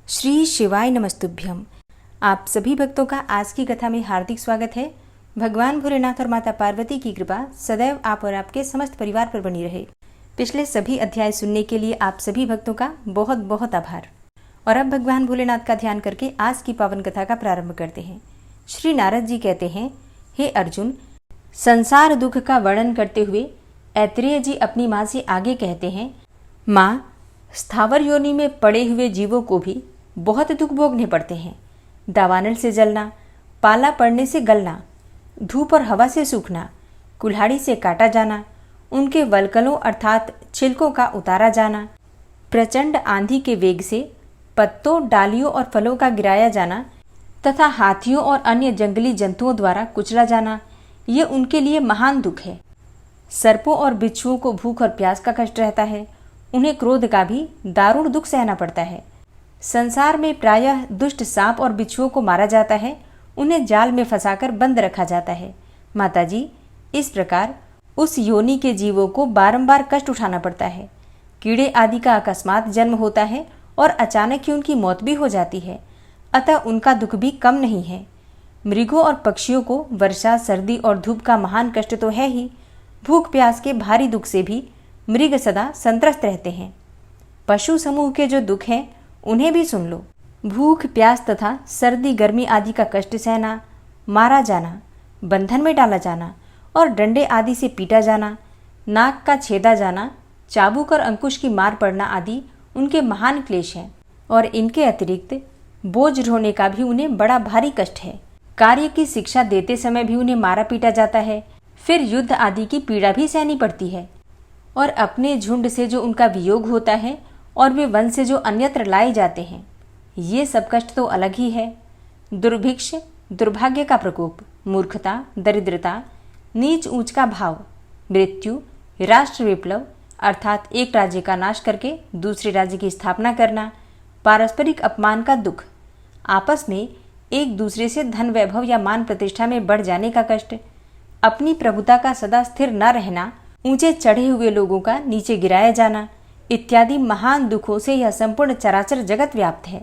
श्री शिवाय नमस्तुभ्यम। आप सभी भक्तों का आज की कथा में हार्दिक स्वागत है। भगवान भोलेनाथ और माता पार्वती की कृपा सदैव आप और आपके समस्त परिवार पर बनी रहे। पिछले सभी अध्याय सुनने के लिए आप सभी भक्तों का बहुत बहुत आभार। और अब भगवान भोलेनाथ का ध्यान करके आज की पावन कथा का प्रारंभ करते हैं। श्री नारद जी कहते हैं, हे अर्जुन, संसार दुख का वर्णन करते हुए ऐत्रेय जी अपनी माँ से आगे कहते हैं, माँ, स्थावर योनि में पड़े हुए जीवों को भी बहुत दुख भोगने पड़ते हैं। दावानल से जलना, पाला पड़ने से गलना, धूप और हवा से सूखना, कुल्हाड़ी से काटा जाना, उनके वल्कलों अर्थात छिलकों का उतारा जाना, प्रचंड आंधी के वेग से पत्तों, डालियों और फलों का गिराया जाना तथा हाथियों और अन्य जंगली जंतुओं द्वारा कुचला जाना, ये उनके लिए महान दुख है। सर्पों और बिच्छुओं को भूख और प्यास का कष्ट रहता है। उन्हें क्रोध का भी दारुण दुख सहना पड़ता है। संसार में प्रायः दुष्ट सांप और बिच्छुओं को मारा जाता है। उन्हें जाल में फंसाकर बंद रखा जाता है। माताजी, इस प्रकार उस योनि के जीवों को बारंबार कष्ट उठाना पड़ता है। कीड़े आदि का अकस्मात जन्म होता है और अचानक ही उनकी मौत भी हो जाती है। अतः उनका दुख भी कम नहीं है। मृगों और पक्षियों को वर्षा, सर्दी और धूप का महान कष्ट तो है ही, भूख प्यास के भारी दुख से भी मृग सदा संत्रस्त रहते हैं। पशु समूह के जो दुख हैं उन्हें भी सुन लो। भूख प्यास तथा सर्दी गर्मी आदि का कष्ट सहना, मारा जाना, बंधन में डाला जाना और डंडे आदि से पीटा जाना, नाक का छेदा जाना, चाबुक और अंकुश की मार पड़ना आदि उनके महान क्लेश हैं। और इनके अतिरिक्त बोझ ढोने का भी उन्हें बड़ा भारी कष्ट है। कार्य की शिक्षा देते समय भी उन्हें मारा पीटा जाता है। फिर युद्ध आदि की पीड़ा भी सहनी पड़ती है। और अपने झुंड से जो उनका वियोग होता है और वे वन से जो अन्यत्र लाए जाते हैं, ये सब कष्ट तो अलग ही है। दुर्भिक्ष, दुर्भाग्य का प्रकोप, मूर्खता, दरिद्रता, नीच ऊंच का भाव, मृत्यु, राष्ट्र विप्लव अर्थात एक राज्य का नाश करके दूसरे राज्य की स्थापना करना, पारस्परिक अपमान का दुख, आपस में एक दूसरे से धन वैभव या मान प्रतिष्ठा में बढ़ जाने का कष्ट, अपनी प्रभुता का सदा स्थिर न रहना, ऊंचे चढ़े हुए लोगों का नीचे गिराया जाना इत्यादि महान दुखों से यह संपूर्ण चराचर जगत व्याप्त है।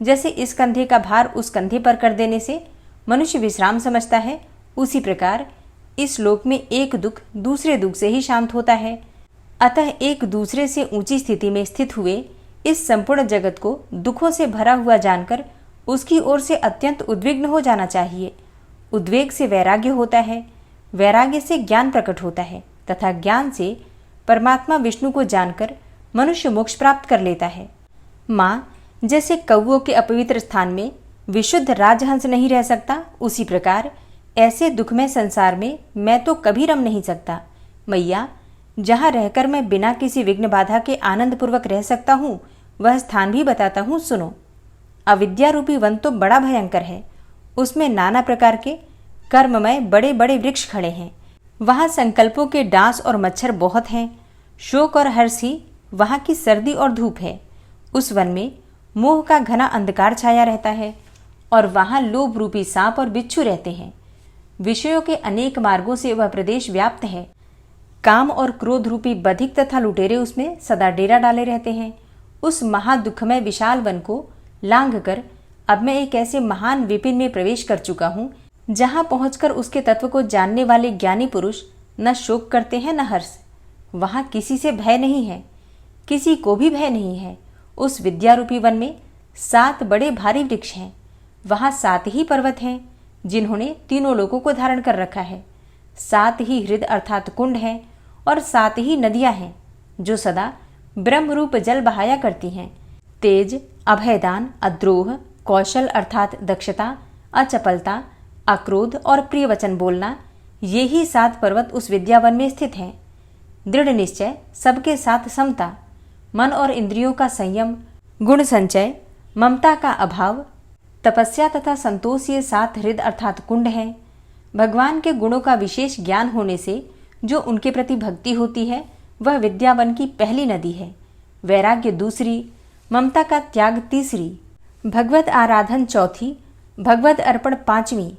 जैसे इस कंधे का भार उस कंधे पर कर देने से मनुष्य विश्राम समझता है, उसी प्रकार इस लोक में एक दुख दूसरे दुख से ही शांत होता है। अतः एक दूसरे से ऊंची स्थिति में स्थित हुए इस संपूर्ण जगत को दुखों से भरा हुआ जानकर उसकी ओर से अत्यंत उद्विग्न हो जाना चाहिए। उद्वेग से वैराग्य होता है, वैराग्य से ज्ञान प्रकट होता है तथा ज्ञान से परमात्मा विष्णु को जानकर मनुष्य मोक्ष प्राप्त कर लेता है। माँ, जैसे कौओं के अपवित्र स्थान में विशुद्ध राजहंस नहीं रह सकता, उसी प्रकार ऐसे दुखमय संसार में मैं तो कभी रम नहीं सकता। मैया, जहाँ रहकर मैं बिना किसी विघ्न बाधा के आनंद पूर्वक रह सकता हूँ, वह स्थान भी बताता हूँ, सुनो। अविद्या रूपी वन तो बड़ा भयंकर है। उसमें नाना प्रकार के कर्ममय बड़े बड़े वृक्ष खड़े हैं। वहाँ संकल्पों के डांस और मच्छर बहुत हैं। शोक और हर्ष ही वहाँ की सर्दी और धूप है। उस वन में मोह का घना अंधकार छाया रहता है और वहाँ लोभ रूपी सांप और बिच्छू रहते हैं। विषयों के अनेक मार्गों से वह प्रदेश व्याप्त है। काम और क्रोध रूपी बधिक तथा लुटेरे उसमें सदा डेरा डाले रहते हैं। उस महादुखमय विशाल वन को लांघ कर अब मैं एक ऐसे महान विपिन में प्रवेश कर चुका हूँ जहाँ पहुंचकर उसके तत्व को जानने वाले ज्ञानी पुरुष न शोक करते हैं न हर्ष। वहाँ किसी से भय नहीं है, किसी को भी भय नहीं है। उस विद्यारूपी वन में 7 बड़े भारी वृक्ष हैं। वहाँ 7 ही पर्वत हैं जिन्होंने तीनों लोकों को धारण कर रखा है। 7 ही हृद अर्थात कुंड हैं और 7 ही नदियाँ हैं जो सदा ब्रह्म रूप जल बहाया करती हैं। तेज, अभयदान, अद्रोह, कौशल अर्थात दक्षता, अचपलता, अक्रोध और प्रिय वचन बोलना, ये ही 7 पर्वत उस विद्यावन में स्थित हैं। दृढ़ निश्चय, सबके साथ समता, मन और इंद्रियों का संयम, गुण संचय, ममता का अभाव, तपस्या तथा संतोष, ये 7 हृदय अर्थात कुंड हैं। भगवान के गुणों का विशेष ज्ञान होने से जो उनके प्रति भक्ति होती है, वह विद्यावन की पहली नदी है। वैराग्य दूसरी, ममता का त्याग तीसरी, भगवत आराधन चौथी, भगवत अर्पण पांचवी,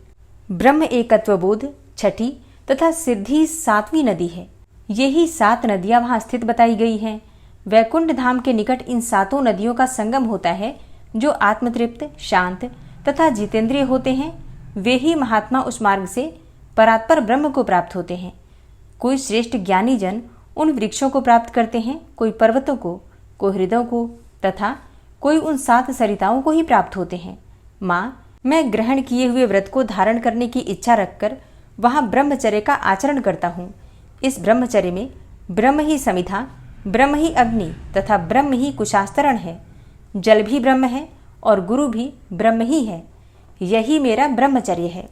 ब्रह्म एकत्व बोध छठी तथा सिद्धि 7वीं नदी है। यही 7 नदियां वहां स्थित बताई गई हैं। वैकुंठ धाम के निकट इन 7 नदियों का संगम होता है जो आत्मतृप्त, शांत तथा जितेंद्रिय होते हैं, वे ही महात्मा उस मार्ग से परात्पर ब्रह्म को प्राप्त होते हैं। कोई श्रेष्ठ ज्ञानी जन उन वृक्षों को प्राप्त करते हैं, कोई पर्वतों को, कोई हृदयों को तथा कोई उन 7 सरिताओं को ही प्राप्त होते हैं। माँ, मैं ग्रहण किए हुए व्रत को धारण करने की इच्छा रखकर वहाँ ब्रह्मचर्य का आचरण करता हूँ। इस ब्रह्मचर्य में ब्रह्म ही समिधा, ब्रह्म ही अग्नि तथा ब्रह्म ही कुशास्तरण है। जल भी ब्रह्म है और गुरु भी ब्रह्म ही है। यही मेरा ब्रह्मचर्य है।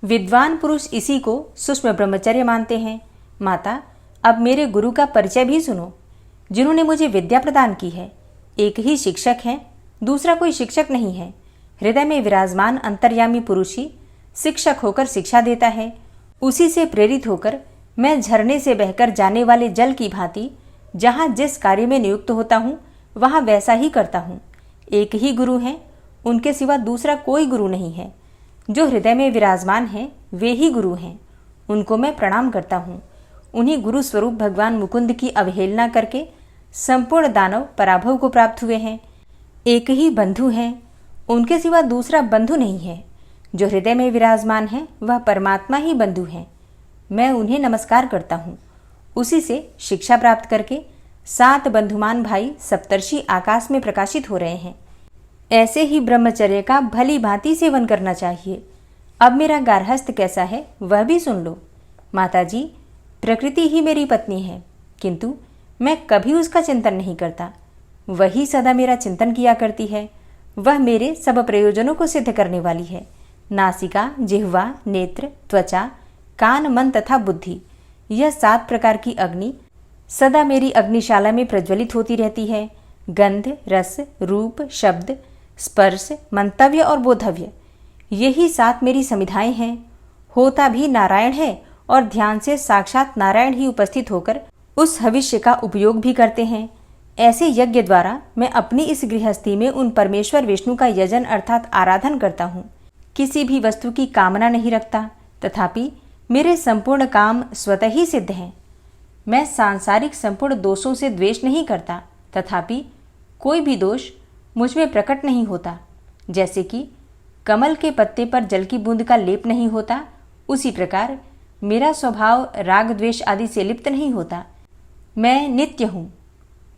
विद्वान पुरुष इसी को सूक्ष्म ब्रह्मचर्य मानते हैं। माता, अब मेरे गुरु का परिचय भी सुनो, जिन्होंने मुझे विद्या प्रदान की है। एक ही शिक्षक है, दूसरा कोई शिक्षक नहीं है। हृदय में विराजमान अंतर्यामी पुरुष ही शिक्षक होकर शिक्षा देता है। उसी से प्रेरित होकर मैं झरने से बहकर जाने वाले जल की भांति जहाँ जिस कार्य में नियुक्त होता हूँ वहाँ वैसा ही करता हूँ। एक ही गुरु हैं, उनके सिवा दूसरा कोई गुरु नहीं है। जो हृदय में विराजमान हैं वे ही गुरु हैं। उनको मैं प्रणाम करता हूँ। उन्हीं गुरु स्वरूप भगवान मुकुंद की अवहेलना करके संपूर्ण दानव पराभव को प्राप्त हुए हैं। एक ही बंधु हैं, उनके सिवा दूसरा बंधु नहीं है। जो हृदय में विराजमान है वह परमात्मा ही बंधु हैं। मैं उन्हें नमस्कार करता हूँ। उसी से शिक्षा प्राप्त करके 7 बंधुमान भाई सप्तर्षि आकाश में प्रकाशित हो रहे हैं। ऐसे ही ब्रह्मचर्य का भली भांति सेवन करना चाहिए। अब मेरा गार्हस्थ कैसा है वह भी सुन लो। माताजी, प्रकृति ही मेरी पत्नी है, किंतु मैं कभी उसका चिंतन नहीं करता। वही सदा मेरा चिंतन किया करती है। वह मेरे सब प्रयोजनों को सिद्ध करने वाली है। नासिका, जिह्वा, नेत्र, त्वचा, कान, मन तथा बुद्धि, यह 7 प्रकार की अग्नि सदा मेरी अग्निशाला में प्रज्वलित होती रहती है। गंध, रस, रूप, शब्द, स्पर्श, मंतव्य और बोधव्य, यही 7 मेरी समिधाएं हैं। होता भी नारायण है और ध्यान से साक्षात नारायण ही उपस्थित होकर उस हविष्य का उपयोग भी करते हैं। ऐसे यज्ञ द्वारा मैं अपनी इस गृहस्थी में उन परमेश्वर विष्णु का यजन अर्थात आराधन करता हूँ। किसी भी वस्तु की कामना नहीं रखता, तथापि मेरे संपूर्ण काम स्वतः ही सिद्ध हैं। मैं सांसारिक संपूर्ण दोषों से द्वेष नहीं करता, तथापि कोई भी दोष मुझ में प्रकट नहीं होता। जैसे कि कमल के पत्ते पर जल की बूंद का लेप नहीं होता, उसी प्रकार मेरा स्वभाव राग द्वेष आदि से लिप्त नहीं होता। मैं नित्य हूँ,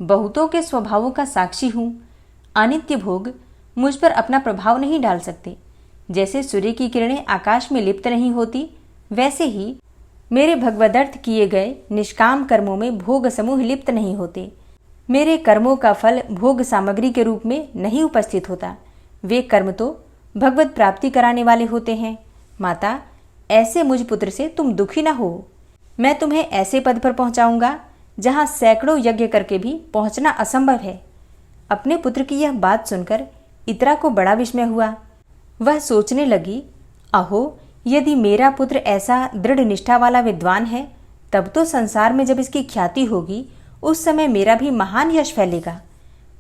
बहुतों के स्वभावों का साक्षी हूँ। अनित्य भोग मुझ पर अपना प्रभाव नहीं डाल सकते। जैसे सूर्य की किरणें आकाश में लिप्त नहीं होती, वैसे ही मेरे भगवदर्थ किए गए निष्काम कर्मों में भोग समूह लिप्त नहीं होते। मेरे कर्मों का फल भोग सामग्री के रूप में नहीं उपस्थित होता। वे कर्म तो भगवत प्राप्ति कराने वाले होते हैं। माता, ऐसे मुझ पुत्र से तुम दुखी न हो। मैं तुम्हें ऐसे पद पर पहुंचाऊंगा जहां सैकड़ों यज्ञ करके भी पहुंचना असंभव है। अपने पुत्र की यह बात सुनकर इतरा को बड़ा विस्मय हुआ। वह सोचने लगी, अहो, यदि मेरा पुत्र ऐसा दृढ़ निष्ठा वाला विद्वान है, तब तो संसार में जब इसकी ख्याति होगी उस समय मेरा भी महान यश फैलेगा।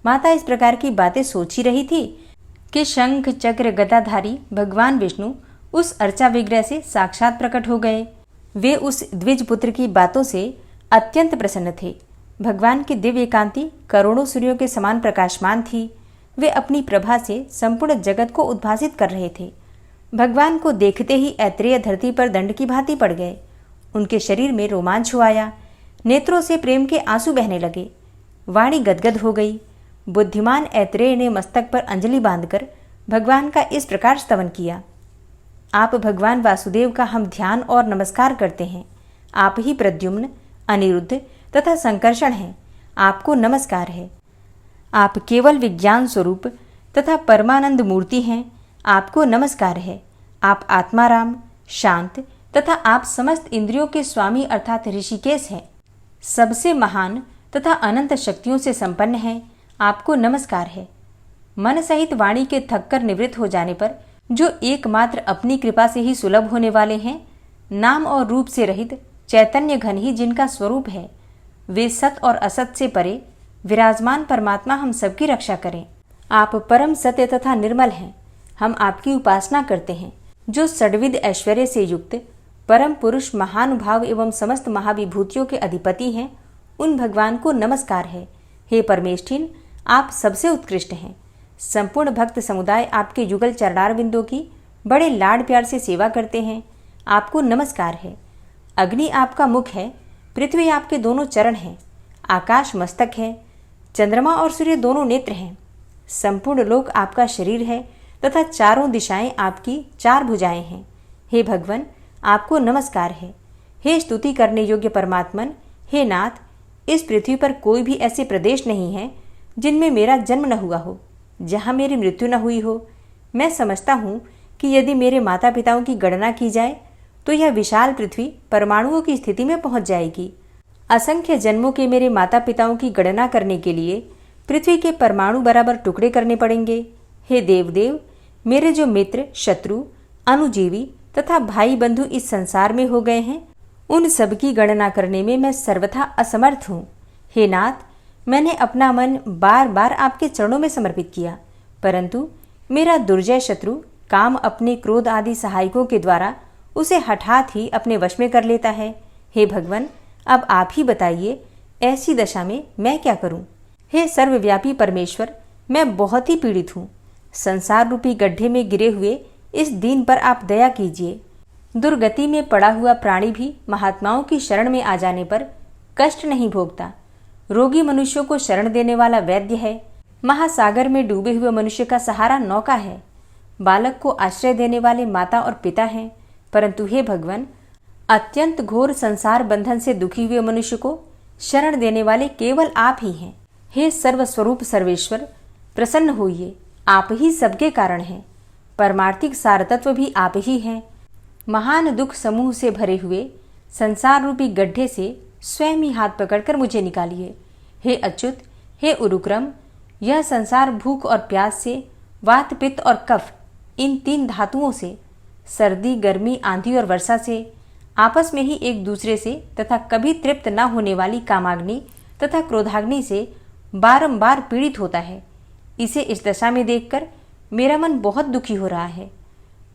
माता इस प्रकार की बातें सोच ही रही थी कि शंख चक्र गदाधारी भगवान विष्णु उस अर्चा विग्रह से साक्षात प्रकट हो गए। वे उस द्विज पुत्र की बातों से अत्यंत प्रसन्न थे। भगवान की दिव्य कांति करोड़ों सूर्यों के समान प्रकाशमान थी। वे अपनी प्रभा से संपूर्ण जगत को उद्भासित कर रहे थे। भगवान को देखते ही ऐत्रेय धरती पर दंड की भांति पड़ गए। उनके शरीर में रोमांच हुआया, नेत्रों से प्रेम के आंसू बहने लगे, वाणी गदगद हो गई। बुद्धिमान ऐत्रेय ने मस्तक पर अंजलि बांधकर भगवान का इस प्रकार स्तवन किया। आप भगवान वासुदेव का हम ध्यान और नमस्कार करते हैं। आप ही प्रद्युम्न, अनिरुद्ध तथा संकर्षण हैं। आपको नमस्कार है। आप केवल विज्ञान स्वरूप तथा परमानंद मूर्ति हैं। आपको नमस्कार है। आप आत्माराम, शांत तथा आप समस्त इंद्रियों के स्वामी अर्थात ऋषिकेश हैं। सबसे महान तथा अनंत शक्तियों से संपन्न हैं। आपको नमस्कार है। मन सहित वाणी के थककर निवृत्त हो जाने पर जो एकमात्र अपनी कृपा से ही सुलभ होने वाले हैं, नाम और रूप से रहित चैतन्य घन ही जिनका स्वरूप है, वे सत और असत से परे विराजमान परमात्मा हम सबकी रक्षा करें। आप परम सत्य तथा निर्मल हैं। हम आपकी उपासना करते हैं। जो षड्विध ऐश्वर्य से युक्त परम पुरुष महानुभाव एवं समस्त महाविभूतियों के अधिपति हैं, उन भगवान को नमस्कार है। हे परमेष्ठिन, आप सबसे उत्कृष्ट हैं। संपूर्ण भक्त समुदाय आपके युगल चरणार बिंदों की बड़े लाड प्यार से सेवा करते हैं। आपको नमस्कार है। अग्नि आपका मुख है, पृथ्वी आपके दोनों चरण हैं, आकाश मस्तक है, चंद्रमा और सूर्य दोनों नेत्र हैं, संपूर्ण लोक आपका शरीर है तथा चारों दिशाएं आपकी चार भुजाएं हैं। हे भगवान, आपको नमस्कार है। हे स्तुति करने योग्य परमात्मन, हे नाथ, इस पृथ्वी पर कोई भी ऐसे प्रदेश नहीं है जिनमें मेरा जन्म न हुआ हो, जहाँ मेरी मृत्यु न हुई हो। मैं समझता हूँ कि यदि मेरे माता पिताओं की गणना की जाए तो यह विशाल पृथ्वी परमाणुओं की स्थिति में पहुँच जाएगी। असंख्य जन्मों के मेरे माता पिताओं की गणना करने के लिए पृथ्वी के परमाणु बराबर टुकड़े करने पड़ेंगे। हे देवदेव, मेरे जो मित्र, शत्रु, अनुजीवी तथा भाई बंधु इस संसार में हो गए हैं, उन सब की गणना करने में मैं सर्वथा असमर्थ हूँ। हे नाथ, मैंने अपना मन बार बार आपके चरणों में समर्पित किया, परंतु मेरा दुर्जय शत्रु काम अपने क्रोध आदि सहायकों के द्वारा उसे हठात ही अपने वश में कर लेता है। हे भगवान, अब आप ही बताइए, ऐसी दशा में मैं क्या करूं? हे सर्वव्यापी परमेश्वर, मैं बहुत ही पीड़ित हूँ। संसार रूपी गड्ढे में गिरे हुए इस दीन पर आप दया कीजिए। दुर्गति में पड़ा हुआ प्राणी भी महात्माओं की शरण में आ जाने पर कष्ट नहीं भोगता। रोगी मनुष्यों को शरण देने वाला वैद्य है। महासागर में डूबे हुए मनुष्य का सहारा नौका है। बालक को आश्रय देने वाले माता और पिता हैं। परंतु हे भगवान, अत्यंत घोर संसार बंधन से दुखी हुए मनुष्य को शरण देने वाले केवल आप ही हैं। हे सर्वस्वरूप सर्वेश्वर, प्रसन्न होइए। आप ही सबके कारण हैं। परमार्थिक सारतत्व भी आप ही हैं। महान दुख समूह से भरे हुए संसार रूपी गड्ढे से स्वयं ही हाथ पकड़कर मुझे निकालिए। हे अच्युत, हे उरुक्रम, यह संसार भूख और प्यास से, वात पित्त और कफ, इन तीन धातुओं से, सर्दी गर्मी आंधी और वर्षा से, आपस में ही एक दूसरे से तथा कभी तृप्त न होने वाली कामाग्नि तथा क्रोधाग्नि से बारंबार पीड़ित होता है। इसे इस दशा में देखकर मेरा मन बहुत दुखी हो रहा है।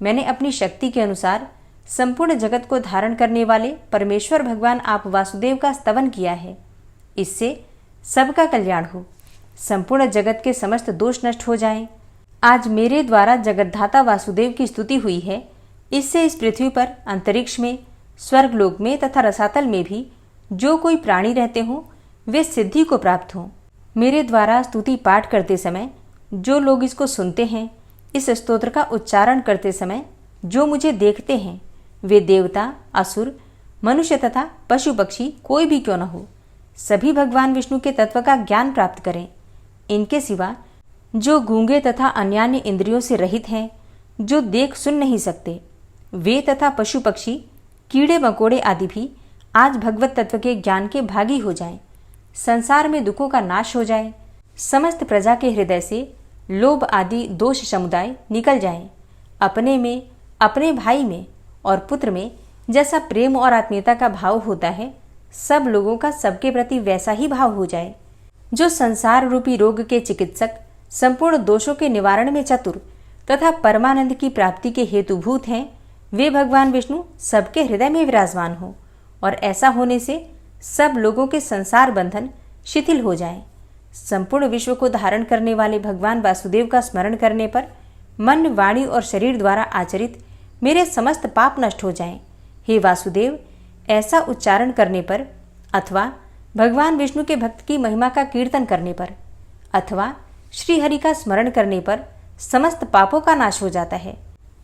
मैंने अपनी शक्ति के अनुसार संपूर्ण जगत को धारण करने वाले परमेश्वर भगवान आप वासुदेव का स्तवन किया है। इससे सबका कल्याण हो, संपूर्ण जगत के समस्त दोष नष्ट हो जाएं। आज मेरे द्वारा जगतधाता वासुदेव की स्तुति हुई है। इससे इस पृथ्वी पर, अंतरिक्ष में, स्वर्गलोक में तथा रसातल में भी जो कोई प्राणी रहते हों, वे सिद्धि को प्राप्त हों। मेरे द्वारा स्तुति पाठ करते समय जो लोग इसको सुनते हैं, इस स्तोत्र का उच्चारण करते समय जो मुझे देखते हैं, वे देवता, असुर, मनुष्य तथा पशु पक्षी कोई भी क्यों न हो, सभी भगवान विष्णु के तत्व का ज्ञान प्राप्त करें। इनके सिवा जो गूंगे तथा अन्यान्य इंद्रियों से रहित हैं, जो देख सुन नहीं सकते, वे तथा पशु पक्षी, कीड़े मकोड़े आदि भी आज भगवत तत्व के ज्ञान के भागी हो जाएं। संसार में दुखों का नाश हो जाए। समस्त प्रजा के हृदय से लोभ आदि दोष समुदाय निकल जाएं। अपने में, अपने भाई में और पुत्र में जैसा प्रेम और आत्मीयता का भाव होता है, सब लोगों का सबके प्रति वैसा ही भाव हो जाए। जो संसार रूपी रोग के चिकित्सक, संपूर्ण दोषों के निवारण में चतुर तथा परमानंद की प्राप्ति के हेतुभूत हैं, वे भगवान विष्णु सबके हृदय में विराजमान हो और ऐसा होने से सब लोगों के संसार बंधन शिथिल हो जाएं। संपूर्ण विश्व को धारण करने वाले भगवान वासुदेव का स्मरण करने पर मन, वाणी और शरीर द्वारा आचरित मेरे समस्त पाप नष्ट हो जाएं। हे वासुदेव, ऐसा उच्चारण करने पर अथवा भगवान विष्णु के भक्त की महिमा का कीर्तन करने पर अथवा श्री हरि का स्मरण करने पर समस्त पापों का नाश हो जाता है।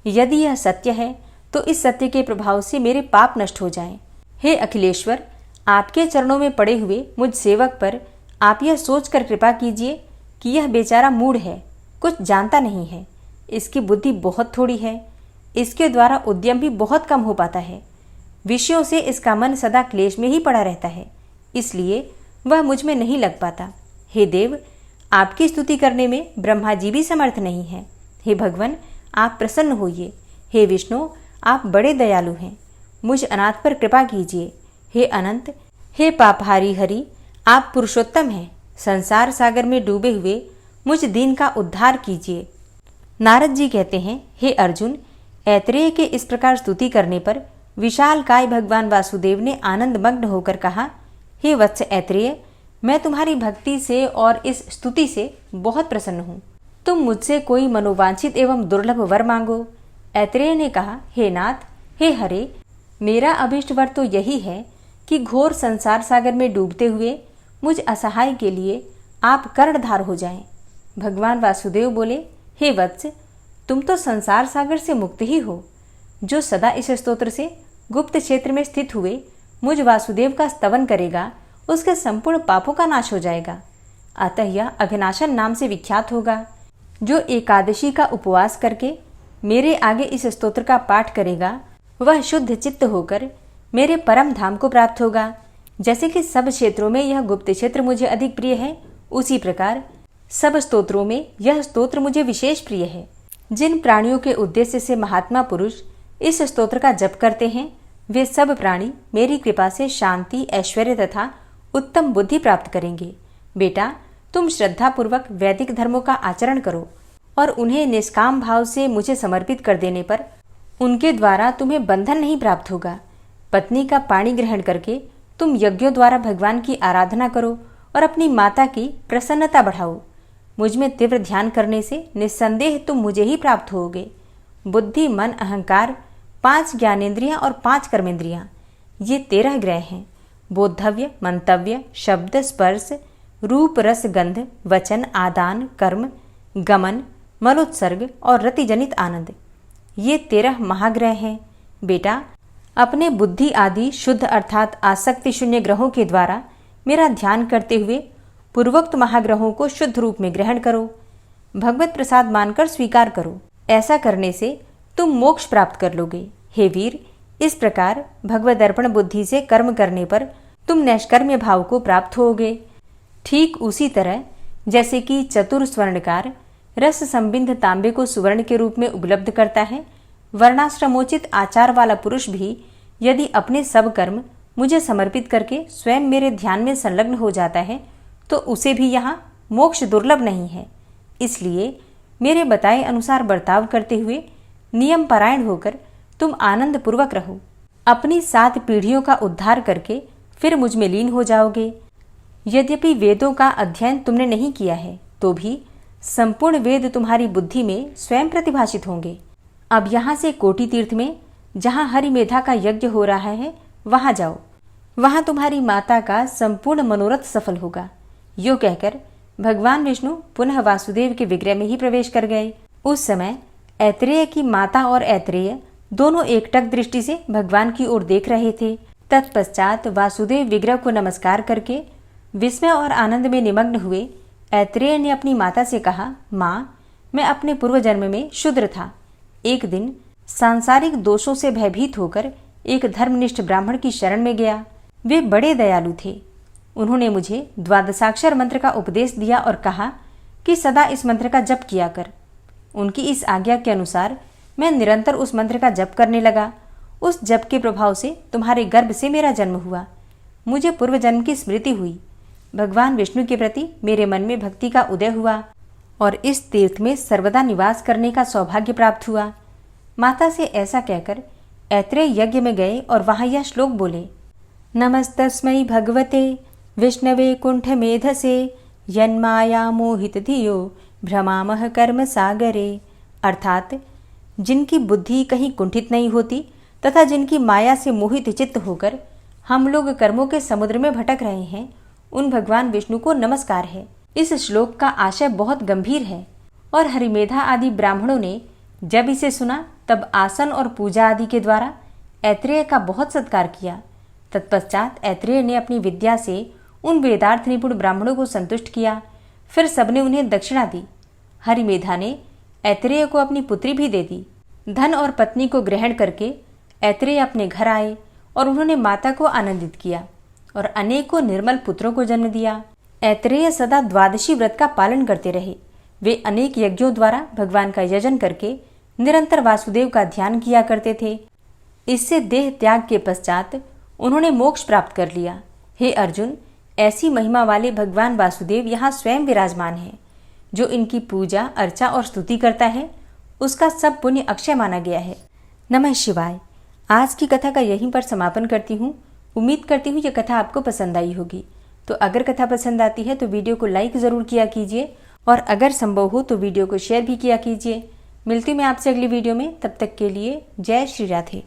यदि यह सत्य है तो इस सत्य के प्रभाव से मेरे पाप नष्ट हो जाएं। हे अखिलेश्वर, आपके चरणों में पड़े हुए मुझ सेवक पर आप यह सोचकर कृपा कीजिए कि यह बेचारा मूढ़ है, कुछ जानता नहीं है, इसकी बुद्धि बहुत थोड़ी है, इसके द्वारा उद्यम भी बहुत कम हो पाता है, विषयों से इसका मन सदा क्लेश में ही पड़ा रहता है, इसलिए वह मुझ में नहीं लग पाता। हे देव, आपकी स्तुति करने में ब्रह्मा जी भी समर्थ नहीं है। हे भगवान, आप प्रसन्न होइए। हे विष्णु, आप बड़े दयालु हैं, मुझ अनाथ पर कृपा कीजिए। हे अनंत, हे पापहारी हरि, आप पुरुषोत्तम हैं, संसार सागर में डूबे हुए मुझ दीन का उद्धार कीजिए। नारद जी कहते हैं, हे अर्जुन, ऐत्रेय के इस प्रकार स्तुति करने पर विशाल काय भगवान वासुदेव ने आनंद मग्न होकर कहा, हे वत्स ऐत्रेय, मैं तुम्हारी भक्ति से और इस स्तुति से बहुत प्रसन्न हूँ। तुम मुझसे कोई मनोवांछित एवं दुर्लभ वर मांगो। ऐत्रेय ने कहा, हे नाथ, हे हरे, मेरा अभिष्ट वर तो यही है कि घोर संसार सागर में डूबते हुए मुझ असहाय के लिए आप कर्णधार हो जाएं। भगवान वासुदेव बोले, हे वत्स, तुम तो संसार सागर से मुक्त ही हो। जो सदा इस स्तोत्र से गुप्त क्षेत्र में स्थित हुए मुझ वासुदेव का स्तवन करेगा, उसके संपूर्ण पापों का नाश हो जाएगा। अतः यह अघनाशन नाम से विख्यात होगा। जो एकादशी का उपवास करके मेरे आगे इस स्तोत्र का पाठ करेगा, वह शुद्ध चित्त होकर मेरे परम धाम को प्राप्त होगा। जैसे कि सब क्षेत्रों में यह गुप्त क्षेत्र मुझे अधिक प्रिय है, उसी प्रकार सब स्तोत्रों में यह स्तोत्र मुझे विशेष प्रिय है। जिन प्राणियों के उद्देश्य से महात्मा पुरुष इस स्तोत्र का जप करते हैं, वे सब प्राणी मेरी कृपा से शांति, ऐश्वर्य तथा उत्तम बुद्धि प्राप्त करेंगे। बेटा, तुम श्रद्धापूर्वक वैदिक धर्मों का आचरण करो और उन्हें निष्काम भाव से मुझे समर्पित कर देने पर उनके द्वारा तुम्हें बंधन नहीं प्राप्त होगा। पत्नी का पाणी ग्रहण करके तुम यज्ञों द्वारा भगवान की आराधना करो और अपनी माता की प्रसन्नता बढ़ाओ। मुझ में तीव्र ध्यान करने से निस्संदेह तुम मुझे ही प्राप्त होगे। बुद्धि, मन, अहंकार, 5 ज्ञानेंद्रियां और 5 कर्मेंद्रियां, ये 13 ग्रह हैं। बोद्धव्य, मंतव्य, शब्द, स्पर्श, रूप, रस, गंध, वचन, आदान, कर्म, गमन, मनोत्सर्ग और रतिजनित आनंद, ये 13 महाग्रह हैं। बेटा, अपने बुद्धि आदि शुद्ध अर्थात आसक्ति शून्य ग्रहों के द्वारा मेरा ध्यान करते हुए पूर्वोक्त महाग्रहों को शुद्ध रूप में ग्रहण करो। भगवत प्रसाद मानकर स्वीकार करो। ऐसा करने से तुम मोक्ष प्राप्त कर लोगे। हे वीर, इस प्रकार भगवत अर्पण बुद्धि से कर्म करने पर तुम नैष्कर्म्य भाव को प्राप्त होगे। ठीक उसी तरह जैसे कि चतुर स्वर्णकार रस संबिंध तांबे को सुवर्ण के रूप में उपलब्ध करता है, वर्णाश्रमोचित आचार वाला पुरुष भी यदि अपने सब कर्म मुझे समर्पित करके स्वयं मेरे ध्यान में संलग्न हो जाता है, तो उसे भी यहाँ मोक्ष दुर्लभ नहीं है। इसलिए मेरे बताए अनुसार बर्ताव करते हुए नियम परायण होकर तुम आनंद पूर्वक रहो। अपनी 7 पीढ़ियों का उद्धार करके फिर मुझ में लीन हो जाओगे। यद्यपि वेदों का अध्ययन तुमने नहीं किया है, तो भी संपूर्ण वेद तुम्हारी बुद्धि में स्वयं प्रतिभाषित होंगे। अब यहाँ से कोटि तीर्थ में, जहाँ हरिमेधा का यज्ञ हो रहा है, वहाँ जाओ। वहाँ तुम्हारी माता का संपूर्ण मनोरथ सफल होगा। यो कहकर भगवान विष्णु पुनः वासुदेव के विग्रह में ही प्रवेश कर गए। उस समय ऐत्रेय की माता और ऐत्रेय दोनों एकटक दृष्टि से भगवान की ओर देख रहे थे। तत्पश्चात वासुदेव विग्रह को नमस्कार करके विस्मय और आनंद में निमग्न हुए ऐत्रेय ने अपनी माता से कहा, माँ, मैं अपने पूर्व जन्म में शूद्र था। एक दिन सांसारिक दोषों से भयभीत होकर एक धर्मनिष्ठ ब्राह्मण की शरण में गया। वे बड़े दयालु थे। उन्होंने मुझे द्वादशाक्षर मंत्र का उपदेश दिया और कहा कि सदा इस मंत्र का जप किया कर। उनकी इस आज्ञा के अनुसार मैं निरंतर उस मंत्र का जप करने लगा। उस जप के प्रभाव से तुम्हारे गर्भ से मेरा जन्म हुआ। मुझे पूर्व जन्म की स्मृति हुई। भगवान विष्णु के प्रति मेरे मन में भक्ति का उदय हुआ और इस तीर्थ में सर्वदा निवास करने का सौभाग्य प्राप्त हुआ। माता से ऐसा कहकर ऐत्रेय यज्ञ में गए और वहां यह श्लोक बोले, नमस्तस्मै भगवते विष्णवे कुंठ मेधसे यन्माया मोहित धियो भ्रमामह कर्म सागरे। अर्थात जिनकी बुद्धि कहीं कुंठित नहीं होती तथा जिनकी माया से मोहित चित्त होकर हम लोग कर्मों के समुद्र में भटक रहे हैं, उन भगवान विष्णु को नमस्कार है। इस श्लोक का आशय बहुत गंभीर है और हरिमेधा आदि ब्राह्मणों ने जब इसे सुना तब आसन और पूजा आदि के द्वारा ऐत्रेय का बहुत सत्कार किया। तत्पश्चात ऐत्रेय ने अपनी विद्या से उन वेदार्थ निपुण ब्राह्मणों को संतुष्ट किया। फिर सबने उन्हें दक्षिणा दी। हरिमेधा ने ऐत्रेय को अपनी पुत्री भी दे दी। धन और पत्नी को ग्रहण करके ऐत्रेय अपने घर आए और उन्होंने माता को आनंदित किया और अनेकों निर्मल पुत्रों को जन्म दिया। ऐत्रेय सदा द्वादशी व्रत का पालन करते रहे। वे अनेक यज्ञों द्वारा भगवान का यजन करके निरंतर वासुदेव का ध्यान किया करते थे। इससे देह त्याग के पश्चात उन्होंने मोक्ष प्राप्त कर लिया। हे अर्जुन, ऐसी महिमा वाले भगवान वासुदेव यहाँ स्वयं विराजमान हैं। जो इनकी पूजा, अर्चा और स्तुति करता है, उसका सब पुण्य अक्षय माना गया है। नमः शिवाय। आज की कथा का यहीं पर समापन करती हूँ। उम्मीद करती हूँ ये कथा आपको पसंद आई होगी। तो अगर कथा पसंद आती है तो वीडियो को लाइक ज़रूर किया कीजिए और अगर संभव हो तो वीडियो को शेयर भी किया कीजिए। मिलती हूँ मैं आपसे अगली वीडियो में, तब तक के लिए जय श्री राधे।